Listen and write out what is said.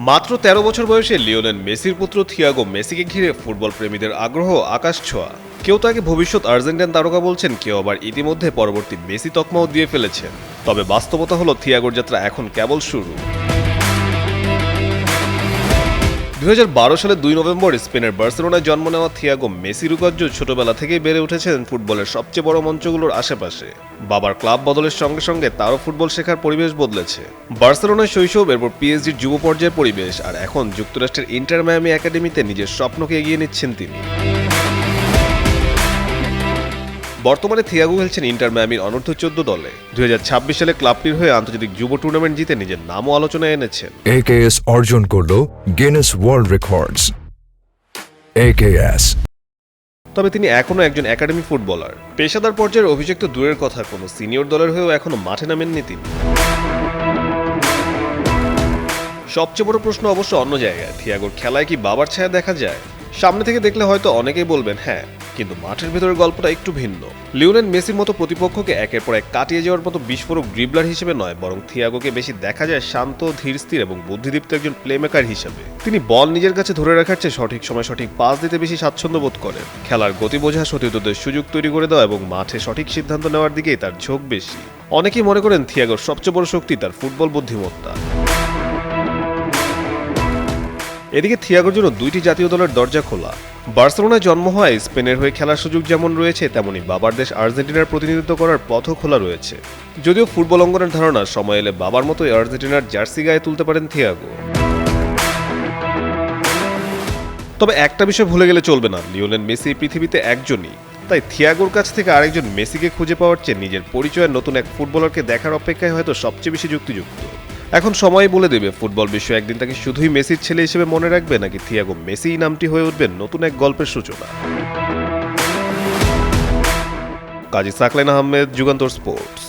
মাত্র ১৩ বছর বয়সে লিওনেল মেসির পুত্র থিয়াগো মেসিকে ঘিরে ফুটবল প্রেমীদের আগ্রহ আকাশ ছোঁয়া। কেউ তাকে ভবিষ্যৎ আর্জেন্টাইন তারকা বলছেন, কেউ আবার ইতিমধ্যে পরবর্তী মেসি তকমাও দিয়ে ফেলেছেন। তবে বাস্তবতা হলো থিয়াগোর যাত্রা এখন কেবল শুরু। ২০১২ সালের ২ নভেম্বর স্পেনের বার্সেলোনায় জন্ম নেওয়া থিয়াগো মেসি রুকাজ্জো ছোটবেলা থেকেই বেড়ে উঠেছেন ফুটবলের সবচেয়ে বড় মঞ্চগুলোর আশেপাশে। বাবার ক্লাব বদলের সঙ্গে সঙ্গে তারও ফুটবল শেখার পরিবেশ বদলেছে। বার্সেলোনায় শৈশব, এরপর পিএসজির যুব পর্যায়ের পরিবেশ, আর এখন যুক্তরাষ্ট্রের ইন্টার মায়ামি একাডেমিতে নিজের স্বপ্নকে এগিয়ে নিচ্ছেন তিনি। বর্তমানে থিয়াগো খেলছেন ইন্টার মায়ামির অনূর্ধ্ব-14 দলে। ২০২৬ সালে ক্লাবটির হয়ে আন্তর্জাতিক যুব টুর্নামেন্ট জিতে নিজের নামও আলোচনায় এনেছেন। AKS অর্জন করল গিনেস ওয়ার্ল্ড রেকর্ডস। AKS। তবে তিনি এখনও একজন একাডেমি ফুটবলার। পেশাদার পর্যায়ের অভিষেক তো দূরের কথা, কোনো সিনিয়র দলের হয়েও এখনো মাঠে নামেননি তিনি। সবচেয়ে বড় প্রশ্ন অবশ্য অন্য জায়গায়। থিয়াগোর খেলায় কি বাবার ছায়া দেখা যায়? সামনে থেকে দেখলে হয়তো অনেকেই বলবেন হ্যাঁ, কিন্তু মাঠের ভেতরের গল্পটা একটু ভিন্ন। লিওনেল মেসির মতো প্রতিপক্ষকে একের পর এক কাটিয়ে যাওয়ার মতো বিস্ফোরক ড্রিবলার হিসেবে নয়, বরং থিয়াগোকে বেশি দেখা যায় শান্ত, ধীরস্থির এবং বুদ্ধিদীপ্ত একজন প্লেমেকার হিসেবে। তিনি বল নিজের কাছে ধরে রাখার চেয়ে সঠিক সময় সঠিক পাস দিতে বেশি স্বাচ্ছন্দ্য বোধ করেন। খেলার গতি বোঝা, সতীর্থদের সুযোগ তৈরি করে দেওয়া এবং মাঠে সঠিক সিদ্ধান্ত নেওয়ার দিকেই তার ঝোঁক বেশি। অনেকেই মনে করেন থিয়াগোর সবচেয়ে বড় শক্তি তার ফুটবল বুদ্ধিমত্তা। এদিকে থিয়াগোর জন্য 2টি জাতীয় দলের দরজা খোলা। বার্সেলোনায় জন্ম হওয়ায় স্পেনের হয়ে খেলার সুযোগ যেমন রয়েছে, তেমনি বাবার দেশ আর্জেন্টিনার প্রতিনিধিত্ব করার পথও খোলা রয়েছে। যদিও ফুটবল অঙ্গনের ধারণা, সময় এলে বাবার মতোই আর্জেন্টিনার জার্সি গায়ে তুলতে পারেন থিয়াগো। তবে একটা বিষয় ভুলে গেলে চলবে না, লিওনেল মেসি পৃথিবীতে একজনই। তাই থিয়াগোর কাছ থেকে আরেকজন মেসিকে খুঁজে পাওয়ার চেয়ে নিজের পরিচয়ের নতুন এক ফুটবলারকে দেখার অপেক্ষায় হয়তো সবচেয়ে বেশি যুক্তিযুক্ত। এখন সময় বলে দেবে ফুটবল বিশ্ব একদিন তাকে শুধুই মেসির ছেলে হিসেবে মনে রাখবে, নাকি থিয়াগো মেসি নামটি হয়ে উঠবে নতুন এক গল্পের সূচনা। কাজী সাকলাইন আহমেদ, যুগান্তর স্পোর্টস।